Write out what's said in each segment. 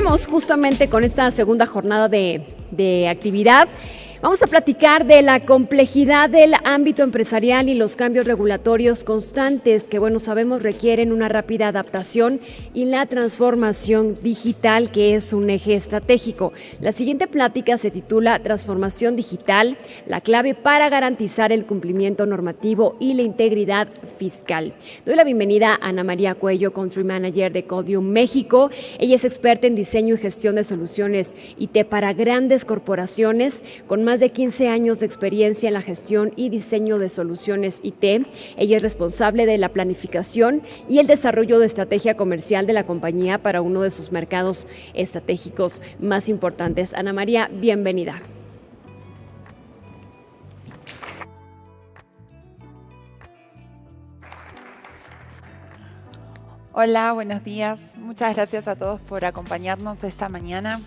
iniciamos justamente con esta segunda jornada de actividad. Vamos a platicar de la complejidad del ámbito empresarial y los cambios regulatorios constantes que, bueno, sabemos requieren una rápida adaptación y la transformación digital, que es un eje estratégico. La siguiente plática se titula Transformación digital, la clave para garantizar el cumplimiento normativo y la integridad fiscal. Doy la bienvenida a Ana María Cuello, Country Manager de Codium México. Ella es experta en diseño y gestión de soluciones IT para grandes corporaciones, con más de 15 años de experiencia en la gestión y diseño de soluciones IT. Ella es responsable de la planificación y el desarrollo de estrategia comercial de la compañía para uno de sus mercados estratégicos más importantes. Ana María, bienvenida. Hola, buenos días. Muchas gracias a todos por acompañarnos esta mañana.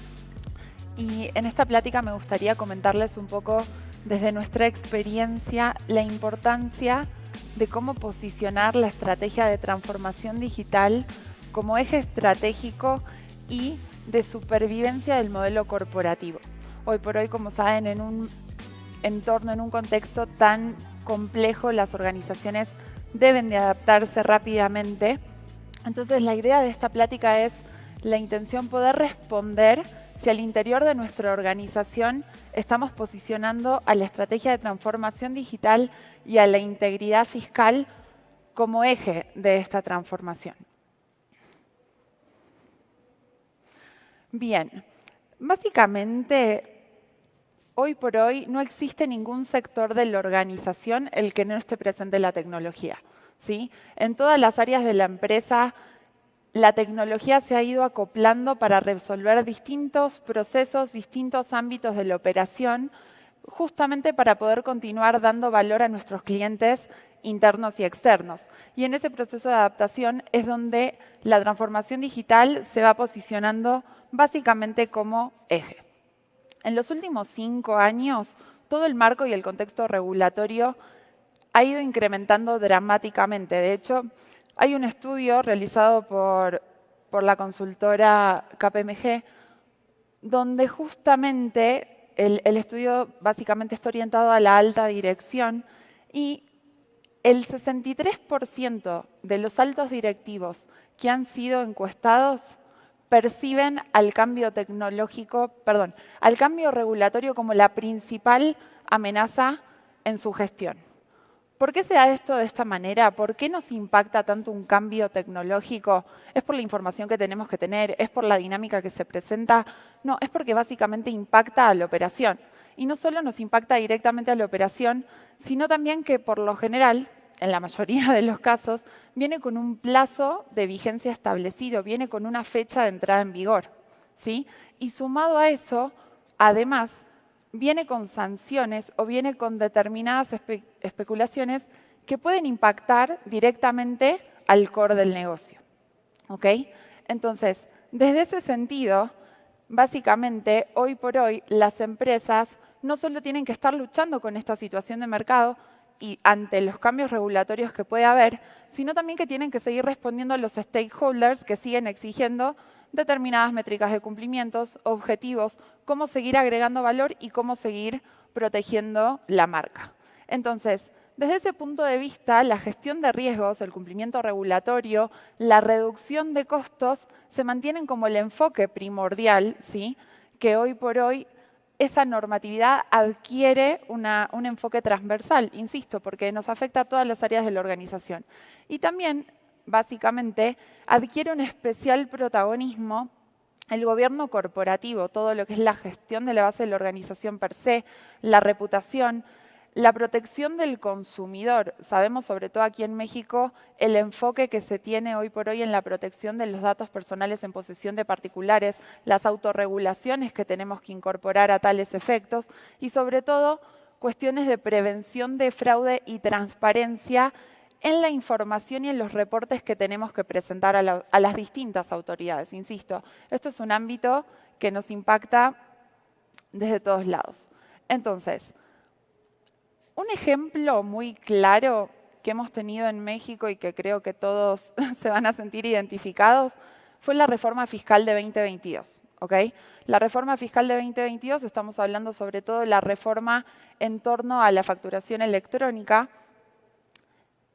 Y en esta plática me gustaría comentarles un poco desde nuestra experiencia la importancia de cómo posicionar la estrategia de transformación digital como eje estratégico y de supervivencia del modelo corporativo. Hoy por hoy, como saben, en un entorno, en un contexto tan complejo, las organizaciones deben de adaptarse rápidamente. Entonces, la idea de esta plática es la intención poder responder si al interior de nuestra organización estamos posicionando a la estrategia de transformación digital y a la integridad fiscal como eje de esta transformación. Bien, básicamente, hoy por hoy no existe ningún sector de la organización el que no esté presente la tecnología, ¿sí? En todas las áreas de la empresa, la tecnología se ha ido acoplando para resolver distintos procesos, distintos ámbitos de la operación, justamente para poder continuar dando valor a nuestros clientes internos y externos. Y en ese proceso de adaptación es donde la transformación digital se va posicionando básicamente como eje. En los últimos 5 años, todo el marco y el contexto regulatorio ha ido incrementando dramáticamente. De hecho, hay un estudio realizado por la consultora KPMG, donde justamente el estudio básicamente está orientado a la alta dirección y el 63% de los altos directivos que han sido encuestados perciben al cambio al cambio regulatorio como la principal amenaza en su gestión. ¿Por qué se da esto de esta manera? ¿Por qué nos impacta tanto un cambio tecnológico? ¿Es por la información que tenemos que tener? ¿Es por la dinámica que se presenta? No, es porque básicamente impacta a la operación. Y no solo nos impacta directamente a la operación, sino también que por lo general, en la mayoría de los casos, viene con un plazo de vigencia establecido, viene con una fecha de entrada en vigor, ¿sí? Y sumado a eso, además, viene con sanciones o viene con determinadas especulaciones que pueden impactar directamente al core del negocio. ¿Ok? Entonces, desde ese sentido, básicamente, hoy por hoy, las empresas no solo tienen que estar luchando con esta situación de mercado y ante los cambios regulatorios que puede haber, sino también que tienen que seguir respondiendo a los stakeholders que siguen exigiendo determinadas métricas de cumplimientos, objetivos, cómo seguir agregando valor y cómo seguir protegiendo la marca. Entonces, desde ese punto de vista, la gestión de riesgos, el cumplimiento regulatorio, la reducción de costos se mantienen como el enfoque primordial, ¿sí? Que hoy por hoy esa normatividad adquiere un enfoque transversal, insisto, porque nos afecta a todas las áreas de la organización. Y también, básicamente, adquiere un especial protagonismo el gobierno corporativo, todo lo que es la gestión de la base de la organización per se, la reputación, la protección del consumidor. Sabemos, sobre todo aquí en México, el enfoque que se tiene hoy por hoy en la protección de los datos personales en posesión de particulares, las autorregulaciones que tenemos que incorporar a tales efectos y, sobre todo, cuestiones de prevención de fraude y transparencia en la información y en los reportes que tenemos que presentar a las distintas autoridades. Insisto, esto es un ámbito que nos impacta desde todos lados. Entonces, un ejemplo muy claro que hemos tenido en México y que creo que todos se van a sentir identificados fue la reforma fiscal de 2022. ¿ok? La reforma fiscal de 2022, estamos hablando sobre todo de la reforma en torno a la facturación electrónica,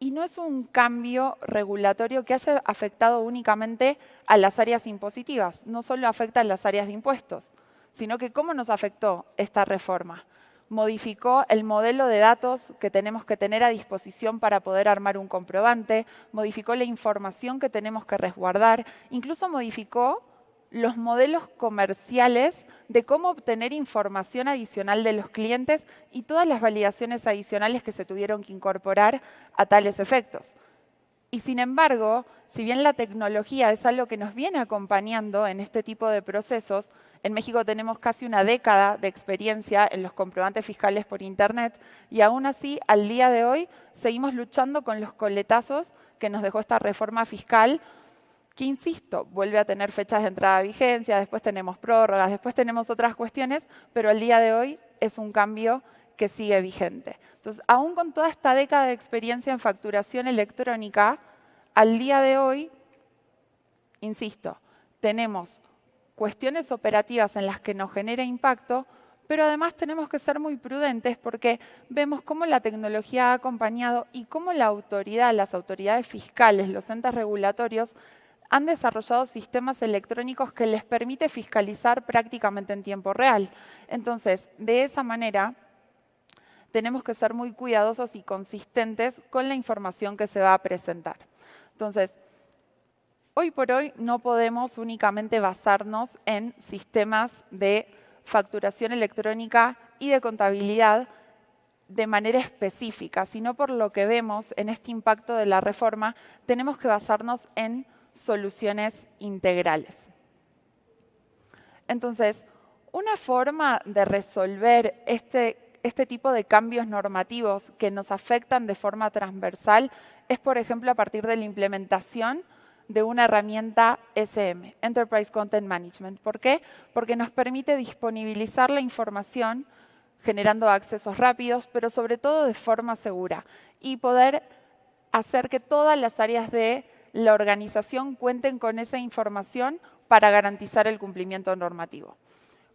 y no es un cambio regulatorio que haya afectado únicamente a las áreas impositivas, no solo afecta a las áreas de impuestos, sino que ¿cómo nos afectó esta reforma? Modificó el modelo de datos que tenemos que tener a disposición para poder armar un comprobante, modificó la información que tenemos que resguardar, incluso modificó los modelos comerciales de cómo obtener información adicional de los clientes y todas las validaciones adicionales que se tuvieron que incorporar a tales efectos. Y sin embargo, si bien la tecnología es algo que nos viene acompañando en este tipo de procesos, en México tenemos casi una década de experiencia en los comprobantes fiscales por Internet y aún así, al día de hoy, seguimos luchando con los coletazos que nos dejó esta reforma fiscal, que insisto, vuelve a tener fechas de entrada a vigencia, después tenemos prórrogas, después tenemos otras cuestiones, pero al día de hoy es un cambio que sigue vigente. Entonces, aún con toda esta década de experiencia en facturación electrónica, al día de hoy, insisto, tenemos cuestiones operativas en las que nos genera impacto, pero además tenemos que ser muy prudentes porque vemos cómo la tecnología ha acompañado y cómo la autoridad, las autoridades fiscales, los entes regulatorios, han desarrollado sistemas electrónicos que les permite fiscalizar prácticamente en tiempo real. Entonces, de esa manera, tenemos que ser muy cuidadosos y consistentes con la información que se va a presentar. Entonces, hoy por hoy no podemos únicamente basarnos en sistemas de facturación electrónica y de contabilidad de manera específica, sino por lo que vemos en este impacto de la reforma, tenemos que basarnos en soluciones integrales. Entonces, una forma de resolver este tipo de cambios normativos que nos afectan de forma transversal es, por ejemplo, a partir de la implementación de una herramienta SM, Enterprise Content Management. ¿Por qué? Porque nos permite disponibilizar la información generando accesos rápidos, pero sobre todo de forma segura, y poder hacer que todas las áreas de la organización cuenten con esa información para garantizar el cumplimiento normativo.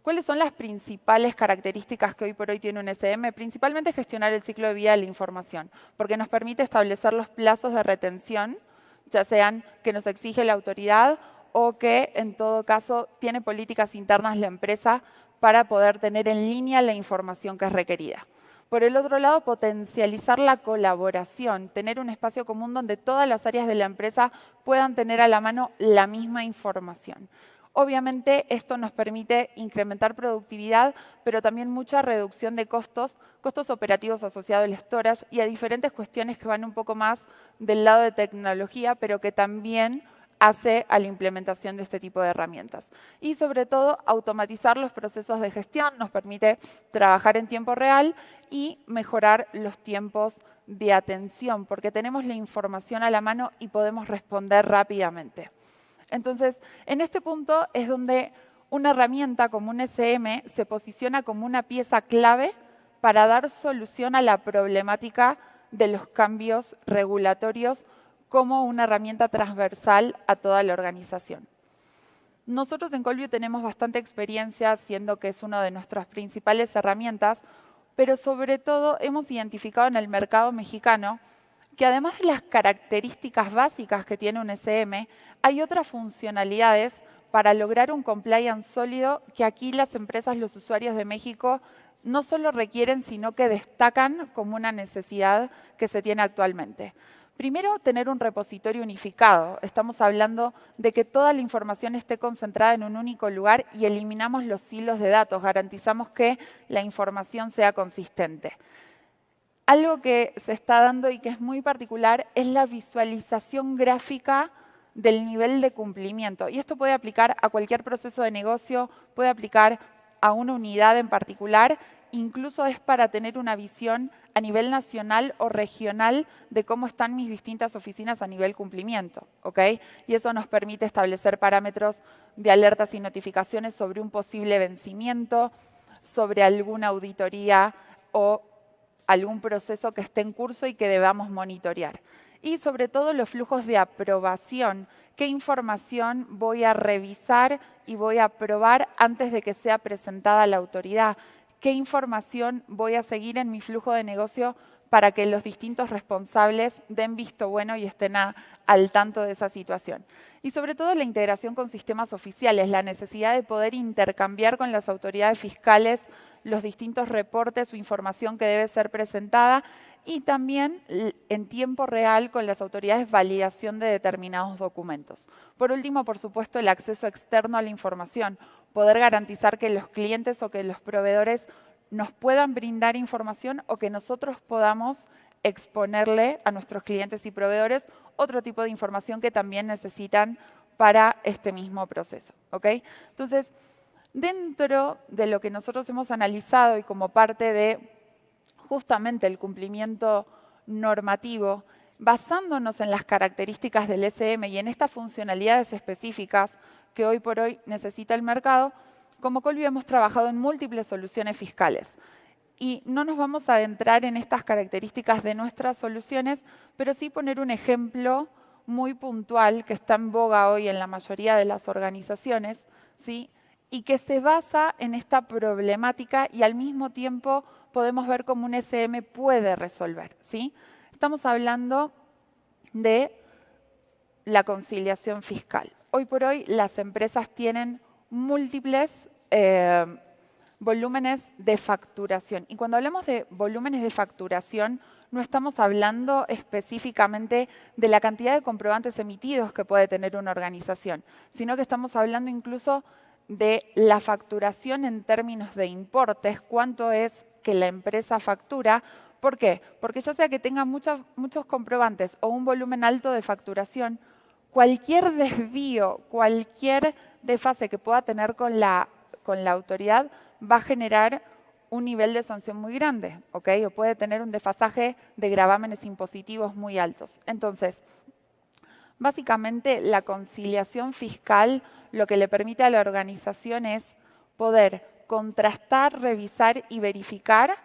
¿Cuáles son las principales características que hoy por hoy tiene un SM? Principalmente gestionar el ciclo de vida de la información, porque nos permite establecer los plazos de retención, ya sean que nos exige la autoridad o que en todo caso tiene políticas internas la empresa para poder tener en línea la información que es requerida. Por el otro lado, potencializar la colaboración, tener un espacio común donde todas las áreas de la empresa puedan tener a la mano la misma información. Obviamente, esto nos permite incrementar productividad, pero también mucha reducción de costos operativos asociados al storage y a diferentes cuestiones que van un poco más del lado de tecnología, pero que también hace a la implementación de este tipo de herramientas. Y sobre todo, automatizar los procesos de gestión nos permite trabajar en tiempo real y mejorar los tiempos de atención, porque tenemos la información a la mano y podemos responder rápidamente. Entonces, en este punto es donde una herramienta como un SM se posiciona como una pieza clave para dar solución a la problemática de los cambios regulatorios como una herramienta transversal a toda la organización. Nosotros en Colview tenemos bastante experiencia, siendo que es una de nuestras principales herramientas, pero sobre todo hemos identificado en el mercado mexicano que además de las características básicas que tiene un SM, hay otras funcionalidades para lograr un compliance sólido que aquí las empresas, los usuarios de México, no solo requieren, sino que destacan como una necesidad que se tiene actualmente. Primero, tener un repositorio unificado. Estamos hablando de que toda la información esté concentrada en un único lugar y eliminamos los hilos de datos, garantizamos que la información sea consistente. Algo que se está dando y que es muy particular es la visualización gráfica del nivel de cumplimiento. Y esto puede aplicar a cualquier proceso de negocio, puede aplicar a una unidad en particular, incluso es para tener una visión a nivel nacional o regional de cómo están mis distintas oficinas a nivel cumplimiento, ¿ok? Y eso nos permite establecer parámetros de alertas y notificaciones sobre un posible vencimiento, sobre alguna auditoría o algún proceso que esté en curso y que debamos monitorear. Y sobre todo los flujos de aprobación qué información voy a revisar y voy a aprobar antes de que sea presentada a la autoridad, qué información voy a seguir en mi flujo de negocio para que los distintos responsables den visto bueno y estén al tanto de esa situación. Y sobre todo la integración con sistemas oficiales, la necesidad de poder intercambiar con las autoridades fiscales los distintos reportes o información que debe ser presentada y también en tiempo real con las autoridades validación de determinados documentos. Por último, por supuesto, el acceso externo a la información, poder garantizar que los clientes o que los proveedores nos puedan brindar información o que nosotros podamos exponerle a nuestros clientes y proveedores otro tipo de información que también necesitan para este mismo proceso. ¿Ok? Entonces, dentro de lo que nosotros hemos analizado y como parte de justamente el cumplimiento normativo, basándonos en las características del SM y en estas funcionalidades específicas que hoy por hoy necesita el mercado, como Colby hemos trabajado en múltiples soluciones fiscales. Y no nos vamos a adentrar en estas características de nuestras soluciones, pero sí poner un ejemplo muy puntual que está en boga hoy en la mayoría de las organizaciones, ¿sí? Y que se basa en esta problemática y al mismo tiempo podemos ver cómo un SM puede resolver, ¿sí? Estamos hablando de la conciliación fiscal. Hoy por hoy las empresas tienen múltiples volúmenes de facturación. Y cuando hablamos de volúmenes de facturación, no estamos hablando específicamente de la cantidad de comprobantes emitidos que puede tener una organización, sino que estamos hablando incluso de la facturación en términos de importes, cuánto es que la empresa factura. ¿Por qué? Porque ya sea que tenga muchos comprobantes o un volumen alto de facturación, cualquier desvío, cualquier desfase que pueda tener con la autoridad va a generar un nivel de sanción muy grande, ¿ok? O puede tener un desfasaje de gravámenes impositivos muy altos. Entonces, básicamente la conciliación fiscal lo que le permite a la organización es poder contrastar, revisar y verificar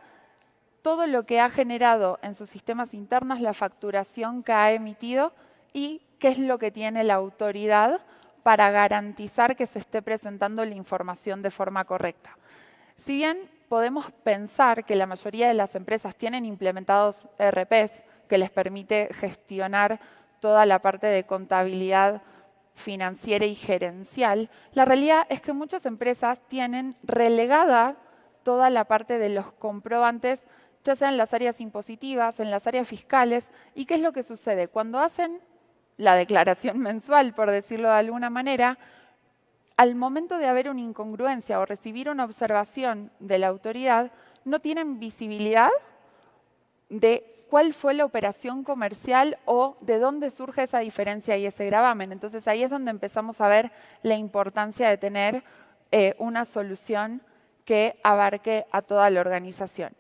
todo lo que ha generado en sus sistemas internos, la facturación que ha emitido y qué es lo que tiene la autoridad para garantizar que se esté presentando la información de forma correcta. Si bien podemos pensar que la mayoría de las empresas tienen implementados ERPs que les permite gestionar toda la parte de contabilidad financiera y gerencial, la realidad es que muchas empresas tienen relegada toda la parte de los comprobantes, ya sea en las áreas impositivas, en las áreas fiscales. ¿Y qué es lo que sucede? Cuando hacen la declaración mensual, por decirlo de alguna manera, al momento de haber una incongruencia o recibir una observación de la autoridad, no tienen visibilidad de cuál fue la operación comercial o de dónde surge esa diferencia y ese gravamen. Entonces ahí es donde empezamos a ver la importancia de tener una solución que abarque a toda la organización.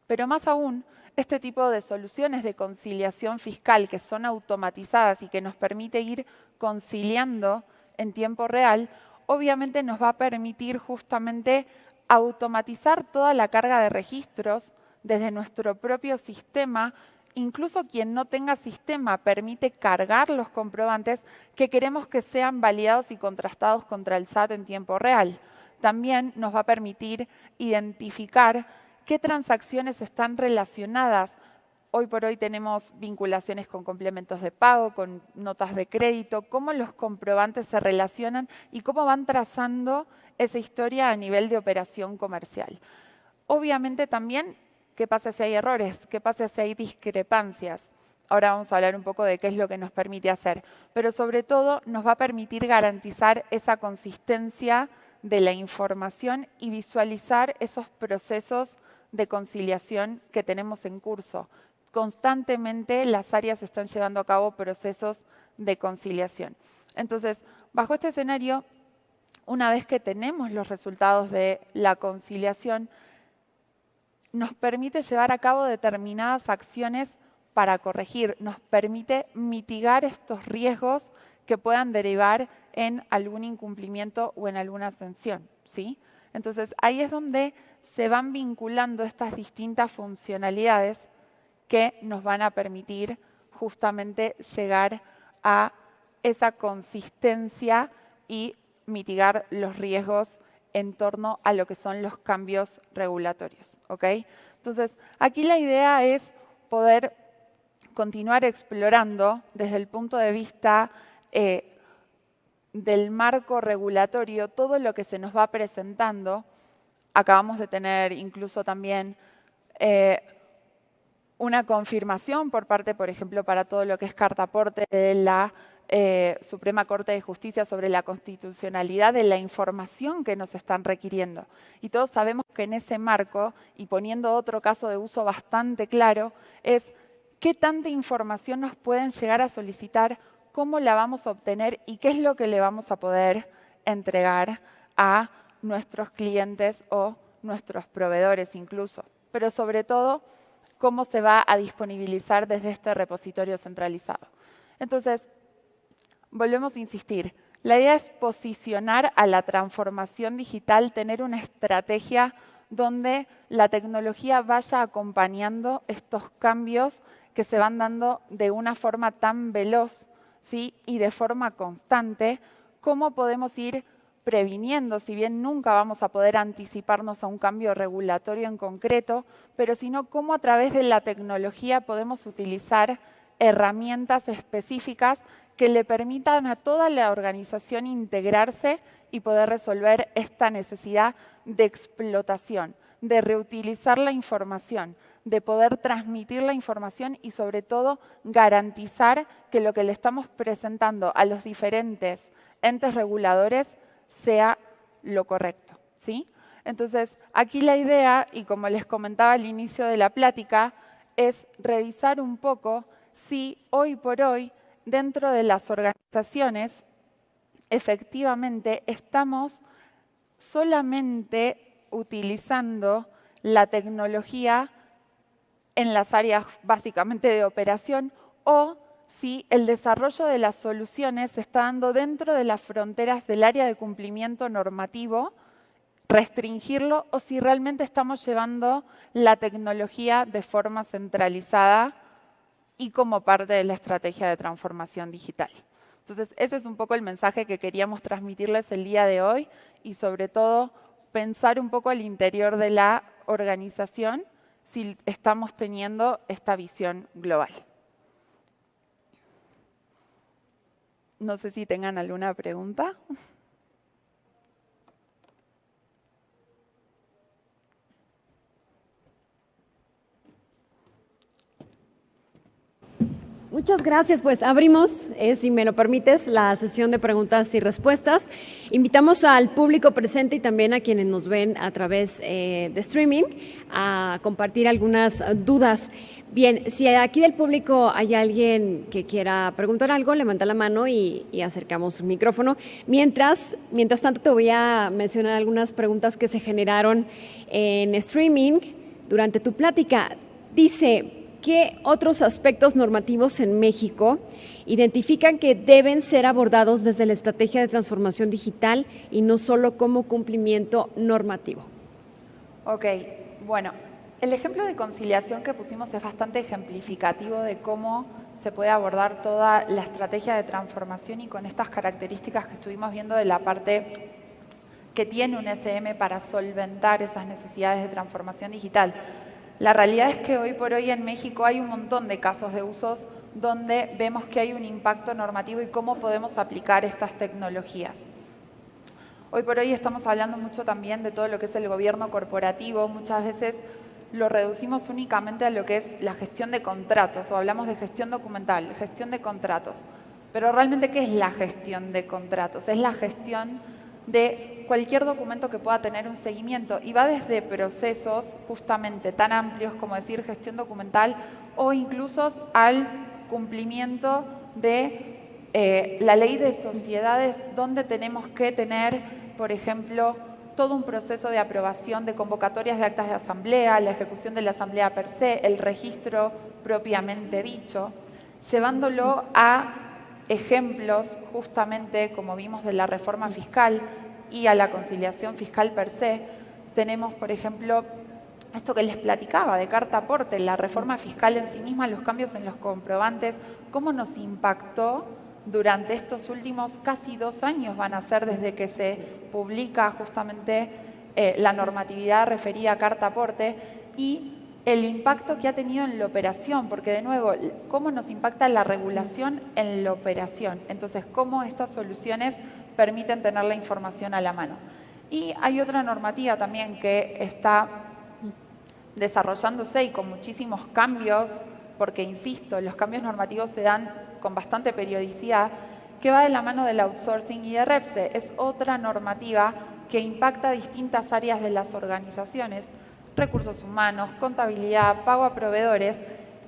Pero más aún, este tipo de soluciones de conciliación fiscal que son automatizadas y que nos permite ir conciliando en tiempo real, obviamente nos va a permitir justamente automatizar toda la carga de registros desde nuestro propio sistema. Incluso quien no tenga sistema permite cargar los comprobantes que queremos que sean validados y contrastados contra el SAT en tiempo real. También nos va a permitir identificar qué transacciones están relacionadas. Hoy por hoy tenemos vinculaciones con complementos de pago, con notas de crédito, cómo los comprobantes se relacionan y cómo van trazando esa historia a nivel de operación comercial. Obviamente también, ¿qué pasa si hay errores? ¿Qué pasa si hay discrepancias? Ahora vamos a hablar un poco de qué es lo que nos permite hacer, pero sobre todo nos va a permitir garantizar esa consistencia de la información y visualizar esos procesos de conciliación que tenemos en curso. Constantemente las áreas están llevando a cabo procesos de conciliación. Entonces, bajo este escenario, una vez que tenemos los resultados de la conciliación, nos permite llevar a cabo determinadas acciones para corregir, nos permite mitigar estos riesgos que puedan derivar en algún incumplimiento o en alguna sanción, ¿sí? Entonces, ahí es donde se van vinculando estas distintas funcionalidades que nos van a permitir justamente llegar a esa consistencia y mitigar los riesgos en torno a lo que son los cambios regulatorios, ¿ok? Entonces, aquí la idea es poder continuar explorando desde el punto de vista del marco regulatorio todo lo que se nos va presentando. Acabamos de tener incluso también una confirmación por parte, por ejemplo, para todo lo que es carta aporte de la Suprema Corte de Justicia sobre la constitucionalidad de la información que nos están requiriendo. Y todos sabemos que en ese marco, y poniendo otro caso de uso bastante claro, es qué tanta información nos pueden llegar a solicitar, cómo la vamos a obtener y qué es lo que le vamos a poder entregar a nuestros clientes o nuestros proveedores incluso. Pero sobre todo, cómo se va a disponibilizar desde este repositorio centralizado. Entonces, volvemos a insistir, la idea es posicionar a la transformación digital, tener una estrategia donde la tecnología vaya acompañando estos cambios que se van dando de una forma tan veloz, ¿sí? Y de forma constante, cómo podemos ir previniendo, si bien nunca vamos a poder anticiparnos a un cambio regulatorio en concreto, pero sino cómo a través de la tecnología podemos utilizar herramientas específicas que le permitan a toda la organización integrarse y poder resolver esta necesidad de explotación, de reutilizar la información, de poder transmitir la información y sobre todo garantizar que lo que le estamos presentando a los diferentes entes reguladores sea lo correcto, ¿sí? Entonces, aquí la idea, y como les comentaba al inicio de la plática, es revisar un poco si hoy por hoy dentro de las organizaciones efectivamente estamos solamente utilizando la tecnología en las áreas básicamente de operación o si el desarrollo de las soluciones se está dando dentro de las fronteras del área de cumplimiento normativo, restringirlo, o si realmente estamos llevando la tecnología de forma centralizada y como parte de la estrategia de transformación digital. Entonces, ese es un poco el mensaje que queríamos transmitirles el día de hoy y sobre todo pensar un poco al interior de la organización si estamos teniendo esta visión global. No sé si tengan alguna pregunta. Muchas gracias, pues abrimos, si me lo permites, la sesión de preguntas y respuestas. Invitamos al público presente y también a quienes nos ven a través de streaming a compartir algunas dudas. Bien, si aquí del público hay alguien que quiera preguntar algo, levanta la mano y acercamos un micrófono. Mientras tanto, te voy a mencionar algunas preguntas que se generaron en streaming durante tu plática. Dice, ¿qué otros aspectos normativos en México identifican que deben ser abordados desde la estrategia de transformación digital y no solo como cumplimiento normativo? Ok, bueno, el ejemplo de conciliación que pusimos es bastante ejemplificativo de cómo se puede abordar toda la estrategia de transformación y con estas características que estuvimos viendo de la parte que tiene un SM para solventar esas necesidades de transformación digital. La realidad es que hoy por hoy en México hay un montón de casos de usos donde vemos que hay un impacto normativo y cómo podemos aplicar estas tecnologías. Hoy por hoy estamos hablando mucho también de todo lo que es el gobierno corporativo. Muchas veces lo reducimos únicamente a lo que es la gestión de contratos o hablamos de gestión documental, gestión de contratos. Pero realmente, ¿qué es la gestión de contratos? Es la gestión de cualquier documento que pueda tener un seguimiento y va desde procesos justamente tan amplios como decir gestión documental o incluso al cumplimiento de la ley de sociedades donde tenemos que tener, por ejemplo, todo un proceso de aprobación de convocatorias de actas de asamblea, la ejecución de la asamblea per se, el registro propiamente dicho, llevándolo a ejemplos justamente como vimos de la reforma fiscal y a la conciliación fiscal per se. Tenemos, por ejemplo, esto que les platicaba de carta aporte, la reforma fiscal en sí misma, los cambios en los comprobantes, cómo nos impactó durante estos últimos casi 2 años van a ser desde que se publica justamente la normatividad referida a carta aporte y el impacto que ha tenido en la operación, porque de nuevo, cómo nos impacta la regulación en la operación. Entonces, cómo estas soluciones permiten tener la información a la mano. Y hay otra normativa también que está desarrollándose y con muchísimos cambios, porque insisto, los cambios normativos se dan con bastante periodicidad, que va de la mano del outsourcing y de REPSE. Es otra normativa que impacta distintas áreas de las organizaciones, recursos humanos, contabilidad, pago a proveedores,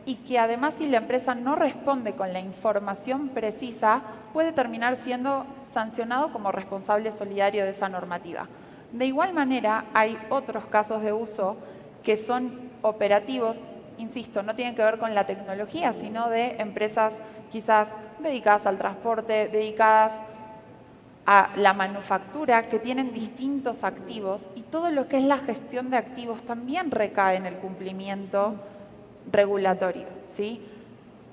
y que además si la empresa no responde con la información precisa, puede terminar siendo sancionado como responsable solidario de esa normativa. De igual manera, hay otros casos de uso que son operativos, insisto, no tienen que ver con la tecnología, sino de empresas quizás dedicadas al transporte, dedicadas a la manufactura, que tienen distintos activos, y todo lo que es la gestión de activos también recae en el cumplimiento regulatorio, ¿sí?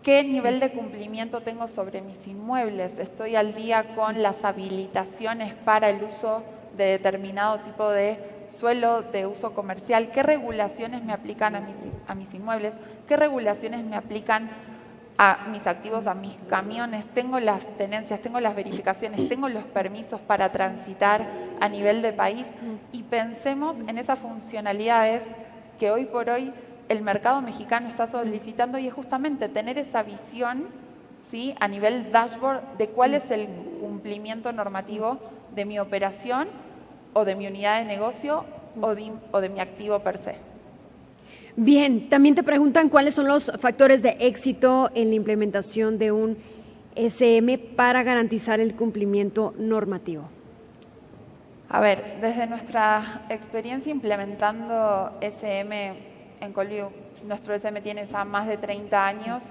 ¿Qué nivel de cumplimiento tengo sobre mis inmuebles? ¿Estoy al día con las habilitaciones para el uso de determinado tipo de suelo de uso comercial? ¿Qué regulaciones me aplican a mis inmuebles? ¿Qué regulaciones me aplican a mis activos, a mis camiones? ¿Tengo las tenencias, tengo las verificaciones, tengo los permisos para transitar a nivel de país? Y pensemos en esas funcionalidades que hoy por hoy el mercado mexicano está solicitando, y es justamente tener esa visión, ¿sí?, a nivel dashboard de cuál es el cumplimiento normativo de mi operación o de mi unidad de negocio o de mi activo per se. Bien, también te preguntan cuáles son los factores de éxito en la implementación de un SM para garantizar el cumplimiento normativo. A ver, desde nuestra experiencia implementando SM en Colview, nuestro SM tiene ya más de 30 años,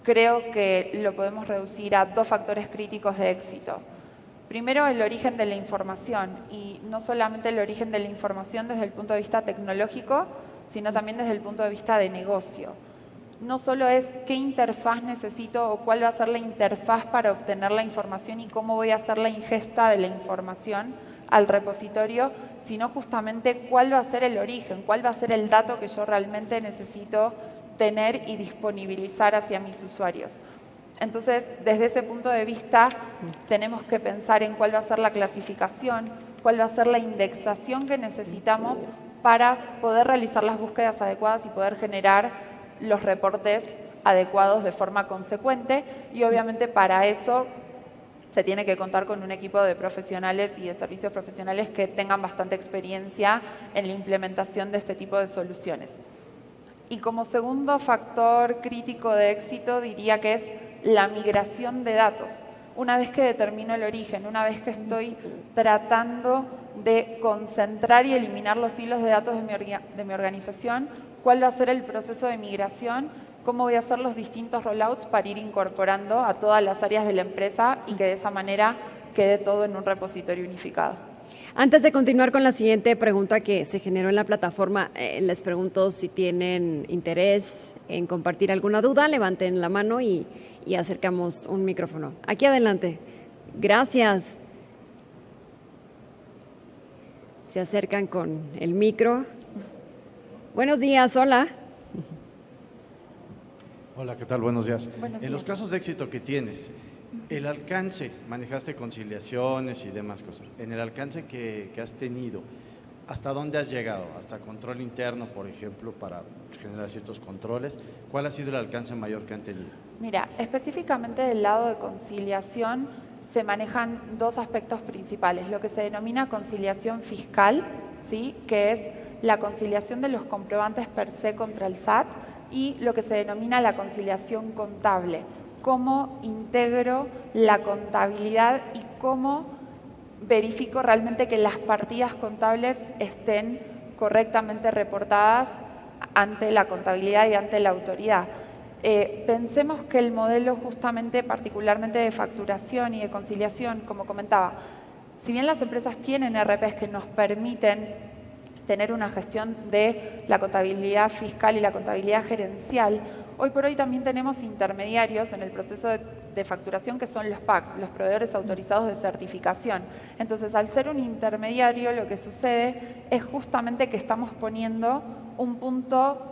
creo que lo podemos reducir a 2 factores críticos de éxito. Primero, el origen de la información, y no solamente el origen de la información desde el punto de vista tecnológico, sino también desde el punto de vista de negocio. No solo es qué interfaz necesito o cuál va a ser la interfaz para obtener la información y cómo voy a hacer la ingesta de la información al repositorio, sino justamente cuál va a ser el origen, cuál va a ser el dato que yo realmente necesito tener y disponibilizar hacia mis usuarios. Entonces, desde ese punto de vista, tenemos que pensar en cuál va a ser la clasificación, cuál va a ser la indexación que necesitamos para poder realizar las búsquedas adecuadas y poder generar los reportes adecuados de forma consecuente, y obviamente para eso se tiene que contar con un equipo de profesionales y de servicios profesionales que tengan bastante experiencia en la implementación de este tipo de soluciones. Y como segundo factor crítico de éxito diría que es la migración de datos. Una vez que determino el origen, una vez que estoy tratando de concentrar y eliminar los hilos de datos de mi organización, ¿cuál va a ser el proceso de migración? ¿Cómo voy a hacer los distintos rollouts para ir incorporando a todas las áreas de la empresa y que de esa manera quede todo en un repositorio unificado? Antes de continuar con la siguiente pregunta que se generó en la plataforma, les pregunto si tienen interés en compartir alguna duda, levanten la mano y acercamos un micrófono. Aquí adelante. Gracias. Se acercan con el micro. Buenos días, hola. Hola, ¿qué tal? Buenos días. Buenos días. En los casos de éxito que tienes, el alcance, manejaste conciliaciones y demás cosas, en el alcance que has tenido, ¿hasta dónde has llegado? ¿Hasta control interno, por ejemplo, para generar ciertos controles? ¿Cuál ha sido el alcance mayor que han tenido? Mira, específicamente del lado de conciliación se manejan 2 aspectos principales, lo que se denomina conciliación fiscal, ¿sí?, que es la conciliación de los comprobantes per se contra el SAT, y lo que se denomina la conciliación contable, cómo integro la contabilidad y cómo verifico realmente que las partidas contables estén correctamente reportadas ante la contabilidad y ante la autoridad. Pensemos que el modelo justamente, particularmente de facturación y de conciliación, como comentaba, si bien las empresas tienen ERPs que nos permiten tener una gestión de la contabilidad fiscal y la contabilidad gerencial, Hoy por hoy también tenemos intermediarios en el proceso de facturación que son los PACs, los proveedores autorizados de certificación. Entonces, al ser un intermediario, lo que sucede es justamente que estamos poniendo un punto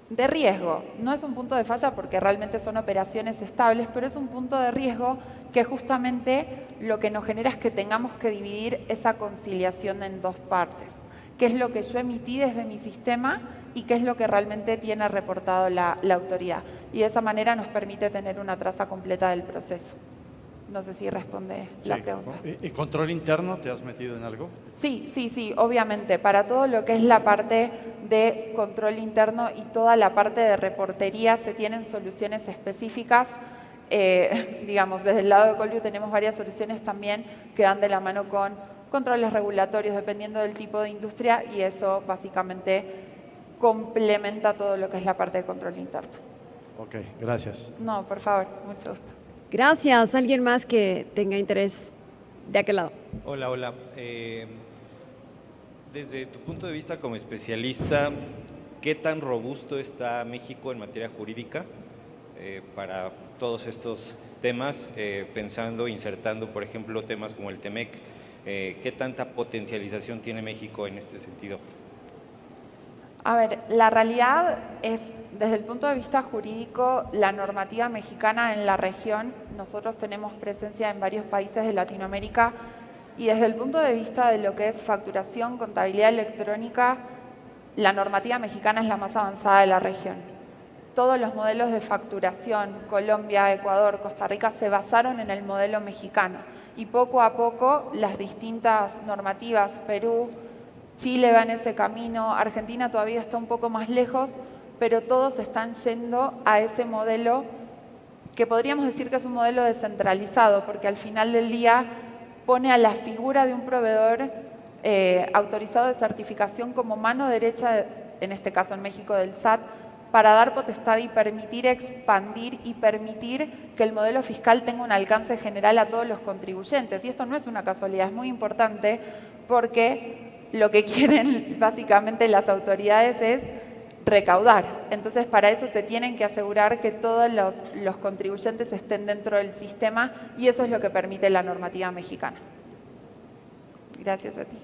de riesgo. No es un punto de falla porque realmente son operaciones estables, pero es un punto de riesgo que justamente lo que nos genera es que tengamos que dividir esa conciliación en dos partes. ¿Qué es lo que yo emití desde mi sistema y qué es lo que realmente tiene reportado la autoridad? Y de esa manera nos permite tener una traza completa del proceso. No sé si responde la pregunta. ¿Y control interno te has metido en algo? Sí, obviamente. Para todo lo que es la parte de control interno y toda la parte de reportería se tienen soluciones específicas. Digamos, desde el lado de Colview tenemos varias soluciones también que dan de la mano con controles regulatorios dependiendo del tipo de industria y eso básicamente complementa todo lo que es la parte de control interno. Ok, gracias. No, por favor, mucho gusto. Gracias. ¿Alguien más que tenga interés de aquel lado? Hola. Desde tu punto de vista como especialista, ¿qué tan robusto está México en materia jurídica para todos estos temas, insertando, por ejemplo, temas como el TEMEC? ¿Qué tanta potencialización tiene México en este sentido? A ver, la realidad es, desde el punto de vista jurídico, la normativa mexicana en la región, nosotros tenemos presencia en varios países de Latinoamérica y desde el punto de vista de lo que es facturación, contabilidad electrónica, la normativa mexicana es la más avanzada de la región. Todos los modelos de facturación, Colombia, Ecuador, Costa Rica, se basaron en el modelo mexicano y poco a poco las distintas normativas, Perú, Chile va en ese camino, Argentina todavía está un poco más lejos, pero todos están yendo a ese modelo que podríamos decir que es un modelo descentralizado, porque al final del día pone a la figura de un proveedor autorizado de certificación como mano derecha, en este caso en México del SAT, para dar potestad y permitir expandir y permitir que el modelo fiscal tenga un alcance general a todos los contribuyentes. Y esto no es una casualidad, es muy importante porque lo que quieren básicamente las autoridades es recaudar. Entonces, para eso se tienen que asegurar que todos los contribuyentes estén dentro del sistema y eso es lo que permite la normativa mexicana. Gracias a ti.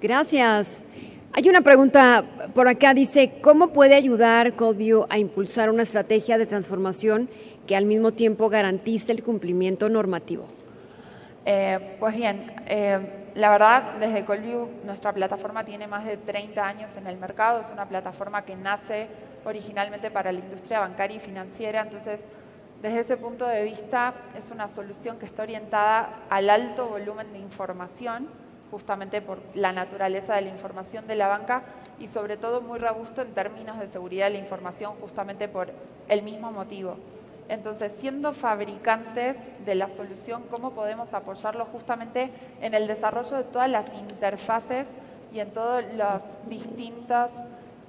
Gracias. Hay una pregunta por acá, dice, ¿cómo puede ayudar Colview a impulsar una estrategia de transformación que al mismo tiempo garantice el cumplimiento normativo? Pues bien, la verdad, desde Colview, nuestra plataforma tiene más de 30 años en el mercado, es una plataforma que nace originalmente para la industria bancaria y financiera, entonces, desde ese punto de vista, es una solución que está orientada al alto volumen de información, justamente por la naturaleza de la información de la banca y sobre todo muy robusto en términos de seguridad de la información, justamente por el mismo motivo. Entonces, siendo fabricantes de la solución, ¿cómo podemos apoyarlo justamente en el desarrollo de todas las interfaces y en todos los distintos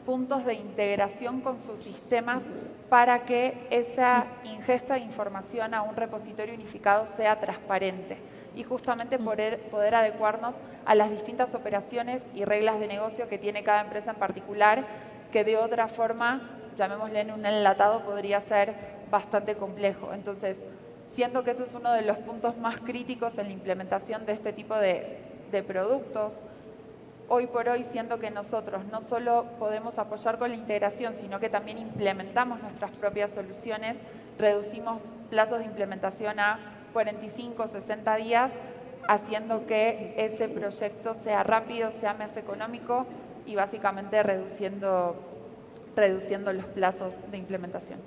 puntos de integración con sus sistemas para que esa ingesta de información a un repositorio unificado sea transparente y justamente poder adecuarnos a las distintas operaciones y reglas de negocio que tiene cada empresa en particular, que de otra forma, llamémosle en un enlatado, podría ser bastante complejo. Entonces, siento que eso es uno de los puntos más críticos en la implementación de este tipo de productos. Hoy por hoy siento que nosotros no solo podemos apoyar con la integración, sino que también implementamos nuestras propias soluciones, reducimos plazos de implementación a 45, 60 días, haciendo que ese proyecto sea rápido, sea más económico y básicamente reduciendo los plazos de implementación.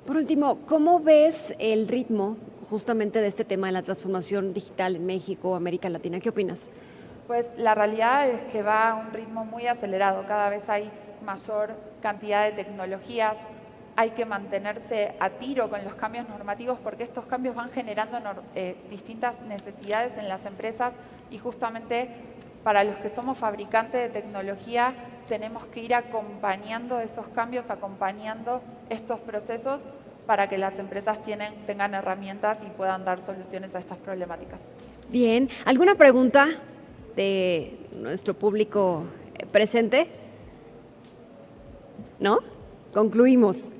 Por último, ¿cómo ves el ritmo justamente de este tema de la transformación digital en México, América Latina? ¿Qué opinas? Pues la realidad es que va a un ritmo muy acelerado, cada vez hay mayor cantidad de tecnologías, hay que mantenerse a tiro con los cambios normativos porque estos cambios van generando distintas necesidades en las empresas y justamente para los que somos fabricantes de tecnología tenemos que ir acompañando esos cambios, acompañando estos procesos para que las empresas tengan herramientas y puedan dar soluciones a estas problemáticas. Bien, ¿alguna pregunta de nuestro público presente? ¿No? Concluimos.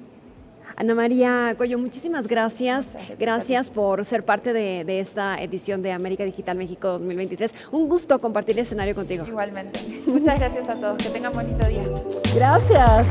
Ana María Cuello, muchísimas gracias. Gracias por ser parte de esta edición de América Digital México 2023. Un gusto compartir el escenario contigo. Igualmente. Muchas gracias a todos. Que tengan bonito día. Gracias.